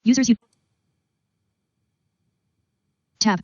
Users you Tab.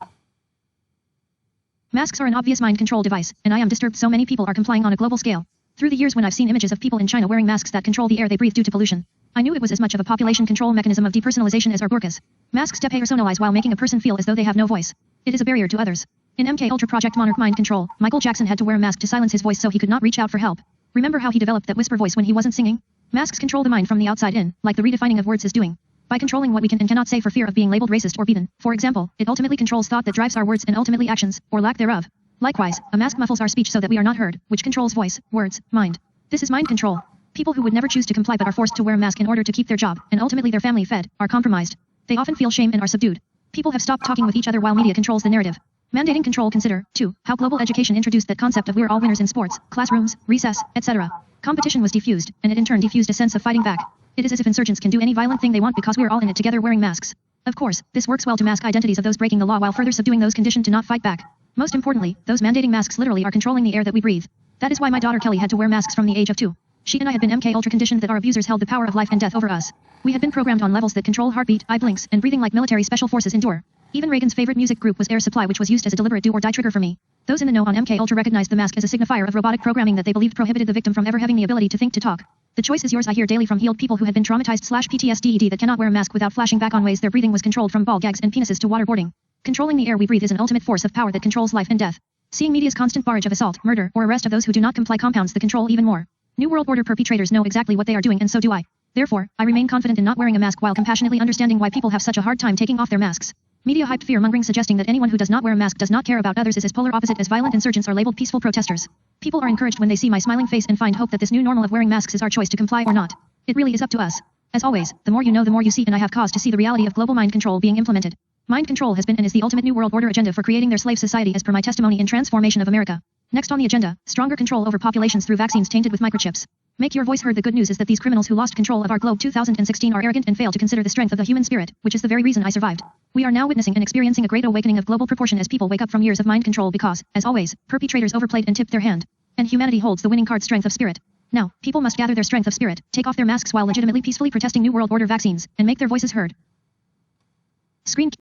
Masks are an obvious mind control device, and I am disturbed so many people are complying on a global scale. Through the years when I've seen images of people in China wearing masks that control the air they breathe due to pollution, I knew it was as much of a population control mechanism of depersonalization as our burqas. Masks depersonalize while making a person feel as though they have no voice. It is a barrier to others. In MK Ultra Project Monarch Mind Control, Michael Jackson had to wear a mask to silence his voice so he could not reach out for help. Remember how he developed that whisper voice when he wasn't singing? Masks control the mind from the outside in, like the redefining of words is doing. By controlling what we can and cannot say for fear of being labeled racist or beaten, for example, it ultimately controls thought that drives our words and ultimately actions, or lack thereof. Likewise, a mask muffles our speech so that we are not heard, which controls voice, words, mind. This is mind control. People who would never choose to comply but are forced to wear a mask in order to keep their job, and ultimately their family fed, are compromised. They often feel shame and are subdued. People have stopped talking with each other while media controls the narrative. Mandating control. Consider, too, how global education introduced that concept of we're all winners in sports, classrooms, recess, etc. Competition was diffused, and it in turn diffused a sense of fighting back. It is as if insurgents can do any violent thing they want because we're all in it together wearing masks. Of course, this works well to mask identities of those breaking the law while further subduing those conditioned to not fight back. Most importantly, those mandating masks literally are controlling the air that we breathe. That is why my daughter Kelly had to wear masks from the age of 2. She and I had been MK Ultra conditioned that our abusers held the power of life and death over us. We had been programmed on levels that control heartbeat, eye blinks, and breathing like military special forces endure. Even Reagan's favorite music group was Air Supply, which was used as a deliberate do-or-die trigger for me. Those in the know on MK Ultra recognized the mask as a signifier of robotic programming that they believed prohibited the victim from ever having the ability to think to talk. The choice is yours. I hear daily from healed people who had been traumatized/PTSD that cannot wear a mask without flashing back on ways their breathing was controlled from ball gags and penises to waterboarding. Controlling the air we breathe is an ultimate force of power that controls life and death. Seeing media's constant barrage of assault, murder, or arrest of those who do not comply compounds the control even more. New World Order perpetrators know exactly what they are doing, and so do I. Therefore, I remain confident in not wearing a mask while compassionately understanding why people have such a hard time taking off their masks. Media hyped fear-mongering suggesting that anyone who does not wear a mask does not care about others is as polar opposite as violent insurgents are labeled peaceful protesters. People are encouraged when they see my smiling face and find hope that this new normal of wearing masks is our choice to comply or not. It really is up to us. As always, the more you know the more you see, and I have cause to see the reality of global mind control being implemented. Mind control has been and is the ultimate New World Order agenda for creating their slave society as per my testimony in Transformation of America. Next on the agenda, stronger control over populations through vaccines tainted with microchips. Make your voice heard. The good news is that these criminals who lost control of our globe 2016 are arrogant and fail to consider the strength of the human spirit, which is the very reason I survived. We are now witnessing and experiencing a great awakening of global proportion as people wake up from years of mind control because, as always, perpetrators overplayed and tipped their hand. And humanity holds the winning card, strength of spirit. Now, people must gather their strength of spirit, take off their masks while legitimately peacefully protesting New World Order vaccines, and make their voices heard. Screen